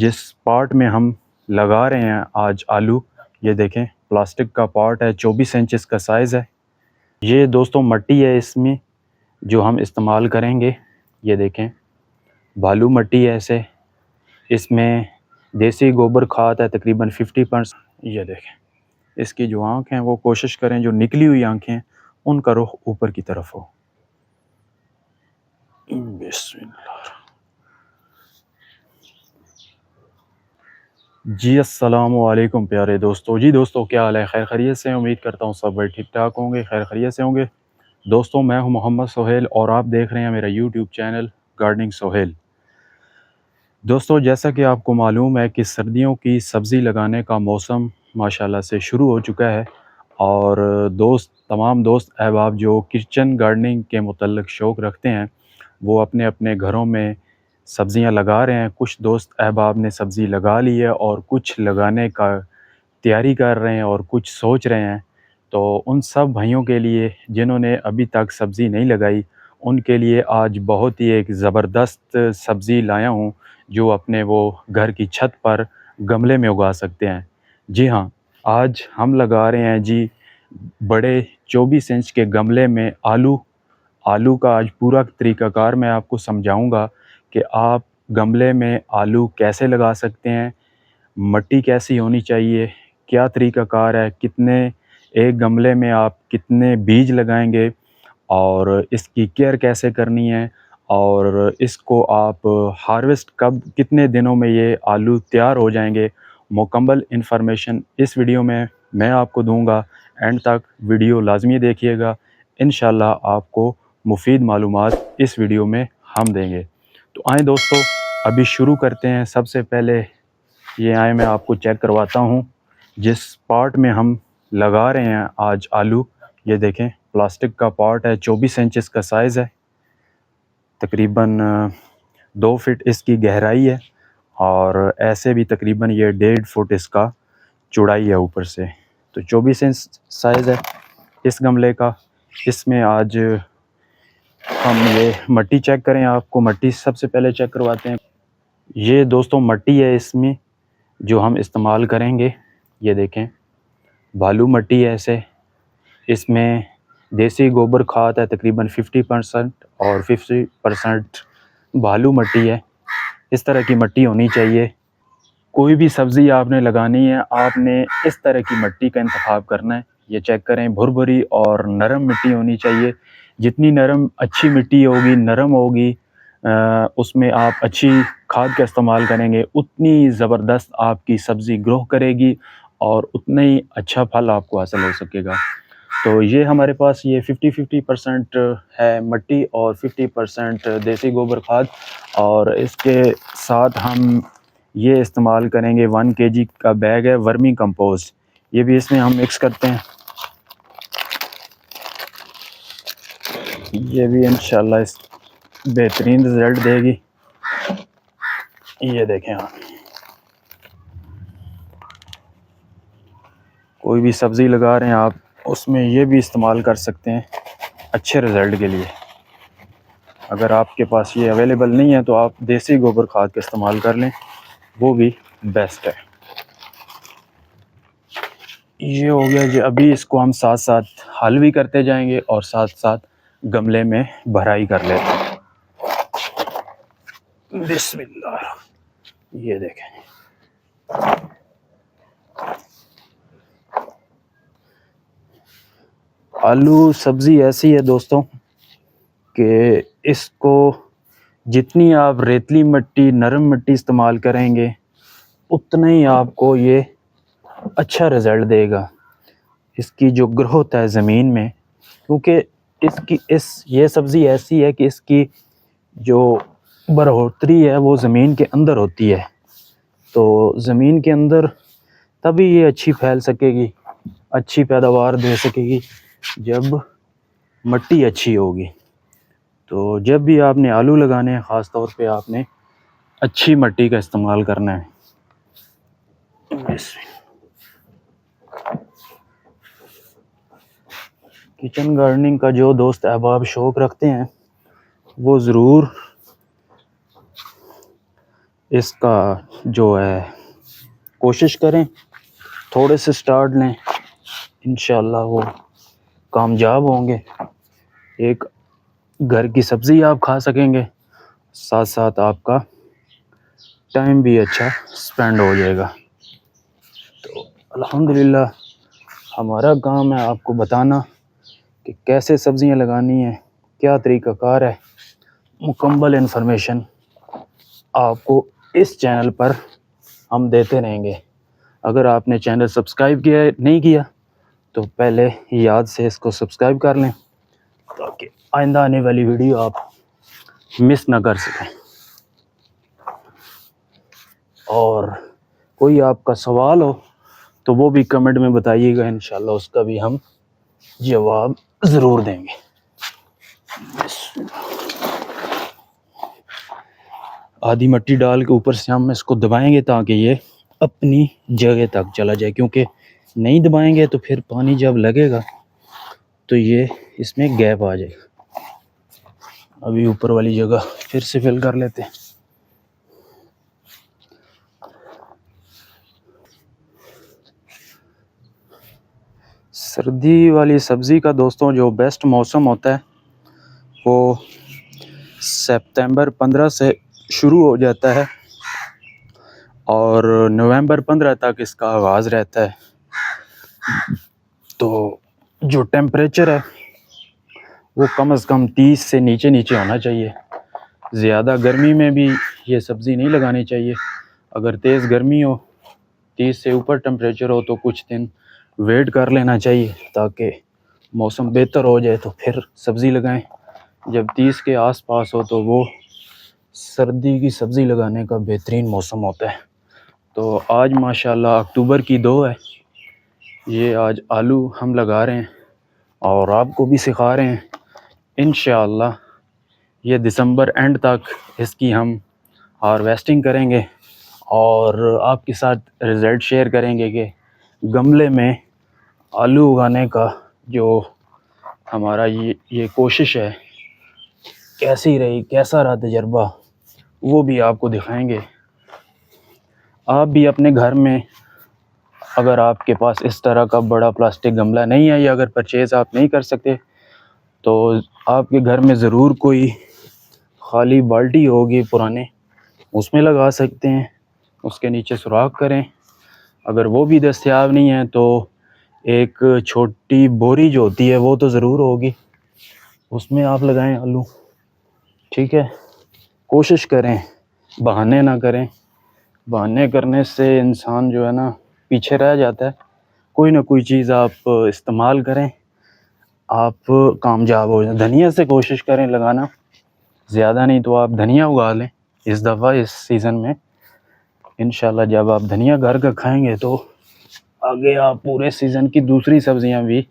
जिस पॉट में हम लगा रहे हैं आज आलू, ये देखें प्लास्टिक का पॉट है, 24 इंच इसका साइज़ है। ये दोस्तों मट्टी है इसमें जो हम इस्तेमाल करेंगे। ये देखें बालू मट्टी है ऐसे, इसमें देसी गोबर खाद है तकरीबन 50%। ये देखें इसकी जो आँख हैं वो कोशिश करें जो निकली हुई आँखें हैं उनका रुख ऊपर की तरफ हो। बिस्मिल्लाह। जी अस्सलामु अलैकुम प्यारे दोस्तों। जी दोस्तों क्या हाल है? खैर खैरियत से? उम्मीद करता हूँ सब भाई ठीक ठाक होंगे, खैर खैरियत से होंगे। दोस्तों मैं हूँ मोहम्मद सोहेल और आप देख रहे हैं मेरा यूट्यूब चैनल गार्डनिंग सोहेल। दोस्तों जैसा कि आपको मालूम है कि सर्दियों की सब्ज़ी लगाने का मौसम माशाल्लाह से शुरू हो चुका है और तमाम दोस्त अहबाब जो किचन गार्डनिंग के मुतल्लिक़ शौक़ रखते हैं वो अपने अपने घरों में सब्ज़ियां लगा रहे हैं। कुछ दोस्त अहबाब ने सब्ज़ी लगा ली है और कुछ लगाने का तैयारी कर रहे हैं और कुछ सोच रहे हैं। तो उन सब भाइयों के लिए जिन्होंने अभी तक सब्ज़ी नहीं लगाई, उनके लिए आज बहुत ही एक ज़बरदस्त सब्ज़ी लाया हूँ जो अपने वो घर की छत पर गमले में उगा सकते हैं। जी हाँ, आज हम लगा रहे हैं जी बड़े 24 इंच के गमले में आलू का आज पूरा तरीक़ाकार मैं आपको समझाऊंगा कि आप गमले में आलू कैसे लगा सकते हैं, मिट्टी कैसी होनी चाहिए, क्या तरीक़ाकार है, एक गमले में आप कितने बीज लगाएंगे और इसकी केयर कैसे करनी है और इसको आप हार्वेस्ट कब कितने दिनों में ये आलू तैयार हो जाएंगे। मुकम्मल इन्फॉर्मेशन इस वीडियो में मैं आपको दूंगा। एंड तक वीडियो लाजमी देखिएगा, इंशाल्लाह आपको मुफीद मालूमात इस वीडियो में हम देंगे। तो आए दोस्तों अभी शुरू करते हैं। सबसे पहले ये आए मैं आपको चेक करवाता हूँ जिस पॉट में हम लगा रहे हैं आज आलू। ये देखें प्लास्टिक का पॉट है, 24 इंच इसका साइज़ है, तकरीबन 2 फीट इसकी गहराई है और ऐसे भी तकरीबन ये 1.5 फुट इसका चौड़ाई है ऊपर से। तो 24 इंच साइज़ है इस गमले का। इसमें आज हम ये मिट्टी चेक करें, आपको मिट्टी सबसे पहले चेक करवाते हैं। ये दोस्तों मिट्टी है इसमें जो हम इस्तेमाल करेंगे। ये देखें बालू मिट्टी है ऐसे, इसमें देसी गोबर खाद है तकरीबन 50% और 50% बालू मिट्टी है। इस तरह की मिट्टी होनी चाहिए। कोई भी सब्ज़ी आपने लगानी है आपने इस तरह की मिट्टी का इंतखाब करना है। ये चेक करें भुरभुरी और नरम मिट्टी होनी चाहिए। जितनी नरम अच्छी मिट्टी होगी, नरम होगी, उसमें आप अच्छी खाद का इस्तेमाल करेंगे उतनी ज़बरदस्त आपकी सब्ज़ी ग्रो करेगी और उतना ही अच्छा फल आपको हासिल हो सकेगा। तो ये हमारे पास ये 50-50% है मिट्टी और 50% देसी गोबर खाद और इसके साथ हम ये इस्तेमाल करेंगे 1 kg का बैग है वर्मी कंपोस्ट, ये भी इसमें हम मिक्स करते हैं। ये भी इंशाल्लाह इस बेहतरीन रिज़ल्ट देगी। ये देखें आप कोई भी सब्ज़ी लगा रहे हैं आप उसमें ये भी इस्तेमाल कर सकते हैं अच्छे रिज़ल्ट के लिए। अगर आपके पास ये अवेलेबल नहीं है तो आप देसी गोबर खाद का इस्तेमाल कर लें, वो भी बेस्ट है। ये हो गया जी। अभी इसको हम साथ साथ हल भी करते जाएंगे और साथ साथ गमले में भराई कर लेते हैं। बिस्मिल्लाह। ये देखें आलू सब्ज़ी ऐसी है दोस्तों कि इसको जितनी आप रेतली मिट्टी, नरम मिट्टी इस्तेमाल करेंगे उतना ही आपको ये अच्छा रिज़ल्ट देगा। इसकी जो ग्रोथ है ज़मीन में, क्योंकि ये सब्ज़ी ऐसी है कि इसकी जो बढ़ोतरी है वो ज़मीन के अंदर होती है। तो ज़मीन के अंदर तभी ये अच्छी फैल सकेगी, अच्छी पैदावार दे सकेगी जब मिट्टी अच्छी होगी। तो जब भी आपने आलू लगाने हैं ख़ास तौर पे आपने अच्छी मिट्टी का इस्तेमाल करना है। किचन गार्डनिंग का जो दोस्त अहबाब शौक़ रखते हैं वो ज़रूर इसका जो है कोशिश करें, थोड़े से स्टार्ट लें, इंशाल्लाह वो कामयाब होंगे। एक घर की सब्ज़ी आप खा सकेंगे, साथ साथ आपका टाइम भी अच्छा स्पेंड हो जाएगा। तो अल्हम्दुलिल्लाह हमारा काम है आपको बताना कि कैसे सब्ज़ियां लगानी है, क्या तरीक़ाकार है। मुकम्मल इन्फॉर्मेशन आपको इस चैनल पर हम देते रहेंगे। अगर आपने चैनल सब्सक्राइब किया नहीं किया तो पहले याद से इसको सब्सक्राइब कर लें ताकि आइंदा आने वाली वीडियो आप मिस ना कर सकें। और कोई आपका सवाल हो तो वो भी कमेंट में बताइएगा, इंशाल्लाह उसका भी हम जवाब ज़रूर देंगे। आधी मिट्टी डाल के ऊपर से हम इसको दबाएंगे ताकि ये अपनी जगह तक चला जाए, क्योंकि नहीं दबाएंगे तो फिर पानी जब लगेगा तो ये इसमें गैप आ जाएगा। अभी ऊपर वाली जगह फिर से फिल कर लेते हैं। सर्दी वाली सब्ज़ी का दोस्तों जो बेस्ट मौसम होता है वो सितंबर 15 से शुरू हो जाता है और नवंबर 15 तक इसका आगाज़ रहता है। तो जो टेम्परेचर है वो कम से कम 30 से नीचे होना चाहिए। ज़्यादा गर्मी में भी ये सब्ज़ी नहीं लगानी चाहिए। अगर तेज़ गर्मी हो, 30 से ऊपर टेम्परेचर हो तो कुछ दिन वेट कर लेना चाहिए ताकि मौसम बेहतर हो जाए तो फिर सब्ज़ी लगाएं। जब 30 के आसपास हो तो वो सर्दी की सब्ज़ी लगाने का बेहतरीन मौसम होता है। तो आज माशाल्लाह अक्टूबर की 2 है, ये आज आलू हम लगा रहे हैं और आपको भी सिखा रहे हैं। इंशाअल्लाह ये दिसंबर एंड तक इसकी हम हार्वेस्टिंग करेंगे और आपके साथ रिज़ल्ट शेयर करेंगे कि गमले में आलू उगाने का जो हमारा ये कोशिश है कैसी रही, कैसा रहा तजर्बा, वो भी आपको दिखाएंगे। आप भी अपने घर में, अगर आपके पास इस तरह का बड़ा प्लास्टिक गमला नहीं है या अगर परचेज़ आप नहीं कर सकते तो आपके घर में ज़रूर कोई खाली बाल्टी होगी पुराने, उसमें लगा सकते हैं। उसके नीचे सुराख करें। अगर वो भी दस्तयाब नहीं है तो एक छोटी बोरी जो होती है वो तो ज़रूर होगी, उसमें आप लगाएं आलू। ठीक है, कोशिश करें, बहाने ना करें। बहाने करने से इंसान जो है ना पीछे रह जाता है। कोई ना कोई चीज़ आप इस्तेमाल करें, आप कामयाब हो जाए। धनिया से कोशिश करें लगाना, ज़्यादा नहीं तो आप धनिया उगा लें इस दफ़ा, इस सीज़न में। इंशाल्लाह जब आप धनिया घर का खाएंगे तो आगे आप पूरे सीज़न की दूसरी सब्ज़ियां भी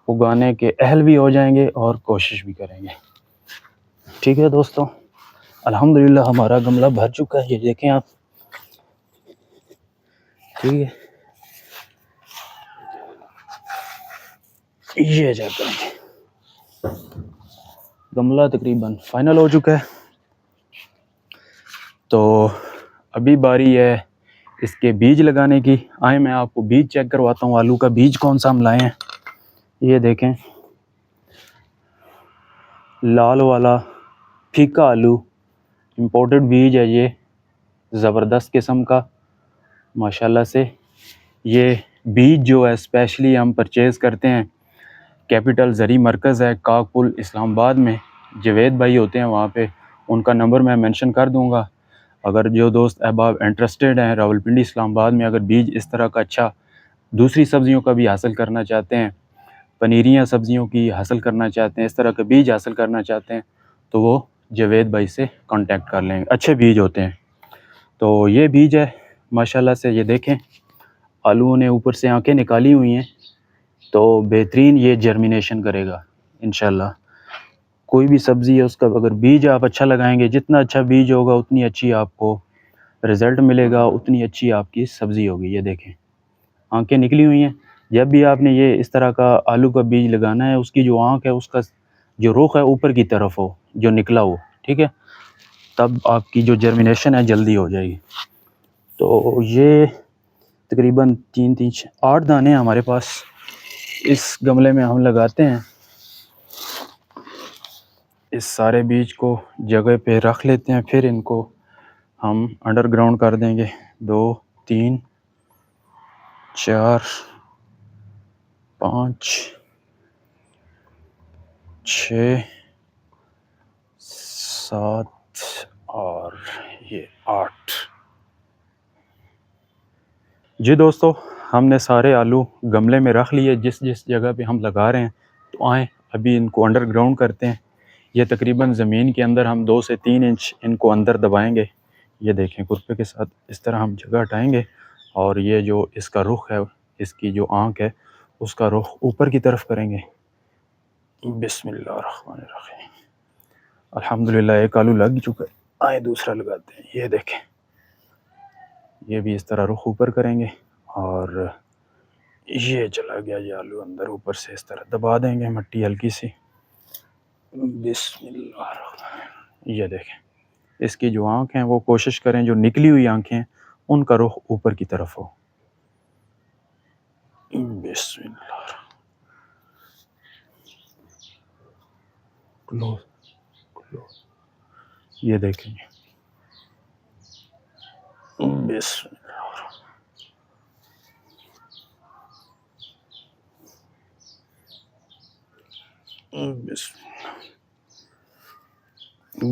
उगाने के अहल भी हो जाएंगे और कोशिश भी करेंगे। ठीक है दोस्तों, अल्हम्दुलिल्लाह हमारा गमला भर चुका है, ये देखें आप। ठीक है, ये चेक करेंगे, गमला तकरीबन फाइनल हो चुका है। तो अभी बारी है इसके बीज लगाने की। आए मैं आपको बीज चेक करवाता हूँ, आलू का बीज कौन सा हम लाए हैं। ये देखें, लाल वाला फीका आलू, इम्पोर्टेड बीज है ये, ज़बरदस्त किस्म का माशाल्लाह से। ये बीज जो है स्पेशली हम परचेज़ करते हैं, कैपिटल ज़री मरकज़ है काकपुल इस्लामाबाद में, जवेद भाई होते हैं वहाँ पे, उनका नंबर मैं मेंशन कर दूँगा। अगर जो दोस्त अहबाब इंटरेस्टेड हैं रावलपिंडी इस्लामाबाद में, अगर बीज इस तरह का अच्छा दूसरी सब्ज़ियों का भी हासिल करना चाहते हैं, पनीरियाँ सब्ज़ियों की हासिल करना चाहते हैं, इस तरह का बीज हासिल करना चाहते हैं तो वो जवेद भाई से कांटेक्ट कर लेंगे, अच्छे बीज होते हैं। तो ये बीज है माशाल्लाह से, ये देखें आलूओं ने ऊपर से आंखें निकाली हुई हैं, तो बेहतरीन ये जर्मिनेशन करेगा इंशाल्लाह। कोई भी सब्ज़ी है उसका अगर बीज आप अच्छा लगाएंगे, जितना अच्छा बीज होगा उतनी अच्छी आपको रिज़ल्ट मिलेगा, उतनी अच्छी आपकी सब्ज़ी होगी। ये देखें आंखें निकली हुई हैं। जब भी आपने ये इस तरह का आलू का बीज लगाना है, उसकी जो आँख है उसका जो रुख है ऊपर की तरफ हो, जो निकला हो। ठीक है, तब आपकी जो जर्मिनेशन है जल्दी हो जाएगी। तो ये तकरीबन 8 दाने हैं हमारे पास। इस गमले में हम लगाते हैं, इस सारे बीज को जगह पे रख लेते हैं, फिर इनको हम अंडरग्राउंड कर देंगे। 2 3 4 5 6 7 और ये 8। जी दोस्तों, हमने सारे आलू गमले में रख लिए जिस जिस जगह पे हम लगा रहे हैं। तो आएँ अभी इनको अंडरग्राउंड करते हैं। ये तकरीबन ज़मीन के अंदर हम 2 से 3 इंच इनको अंदर दबाएंगे। ये देखें, खुरपे के साथ इस तरह हम जगह हटाएंगे और ये जो इसका रुख है, इसकी जो आँख है, उसका रुख ऊपर की तरफ करेंगे। बिस्मिल्लाहिर्रहमानिर्रहीम। अल्हम्दुलिल्लाह, एक आलू लग चुका है। आए दूसरा लगाते हैं। ये देखें, ये भी इस तरह रुख ऊपर करेंगे और ये चला गया ये आलू अंदर। ऊपर से इस तरह दबा देंगे मिट्टी हल्की सी। बिस्मिल्लाह। ये देखें, इसकी जो आँख हैं वो कोशिश करें जो निकली हुई आँखें हैं उनका रुख ऊपर की तरफ हो। बिस्मिल्लाह। ये देखें, बिस्मिल्लाह।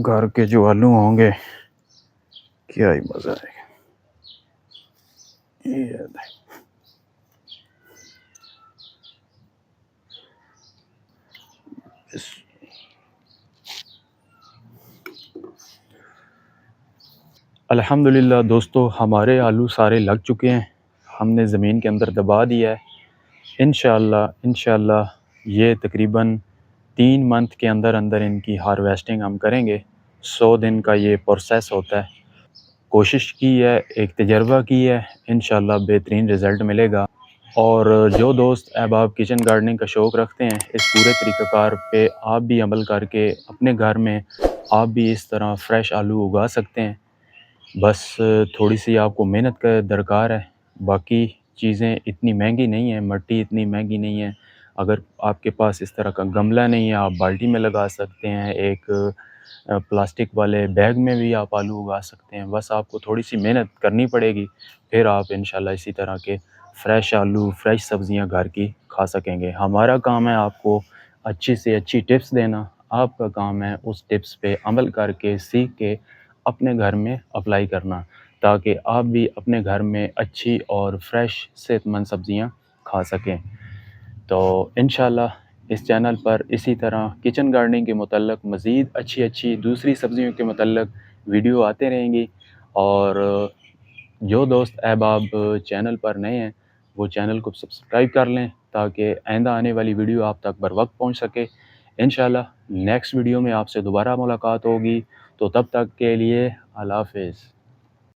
घर के जो आलू होंगे क्या ही मजा आएगा। ये अल्हम्दुलिल्लाह दोस्तों, हमारे आलू सारे लग चुके हैं। हमने ज़मीन के अंदर दबा दिया है। इंशाअल्लाह ये तकरीबन 3 मंथ के अंदर अंदर इनकी हार्वेस्टिंग हम करेंगे। 100 दिन का ये प्रोसेस होता है। कोशिश की है, एक तजर्बा की है, इंशाअल्लाह बेहतरीन रिज़ल्ट मिलेगा। और जो दोस्त अहबाब किचन गार्डनिंग का शौक़ रखते हैं, इस पूरे तरीक़ाकार पे आप भी अमल करके अपने घर में आप भी इस तरह फ़्रेश आलू उगा सकते हैं। बस थोड़ी सी आपको मेहनत का दरकार है। बाकी चीज़ें इतनी महंगी नहीं है, मिट्टी इतनी महंगी नहीं है। अगर आपके पास इस तरह का गमला नहीं है, आप बाल्टी में लगा सकते हैं। एक प्लास्टिक वाले बैग में भी आप आलू उगा सकते हैं। बस आपको थोड़ी सी मेहनत करनी पड़ेगी, फिर आप इंशाल्लाह इसी तरह के फ़्रेश आलू, फ़्रेश सब्ज़ियाँ घर की खा सकेंगे। हमारा काम है आपको अच्छी से अच्छी टिप्स देना, आपका काम है उस टिप्स पे अमल करके सीख के अपने घर में अप्लाई करना, ताकि आप भी अपने घर में अच्छी और फ्रेश सेहतमंद सब्ज़ियाँ खा सकें। तो इंशाल्लाह इस चैनल पर इसी तरह किचन गार्डनिंग के मुतल्लक़ मज़ीद अच्छी दूसरी सब्ज़ियों के मुतल्लक़ वीडियो आते रहेंगी। और जो दोस्त अहबाब चैनल पर नए हैं वो चैनल को सब्सक्राइब कर लें, ताकि आइंदा आने वाली वीडियो आप तक बर वक्त पहुँच सके। इंशाल्लाह नेक्स्ट वीडियो में आपसे दोबारा मुलाकात होगी। तो तब तक के लिए अल्लाह हाफ़िज़।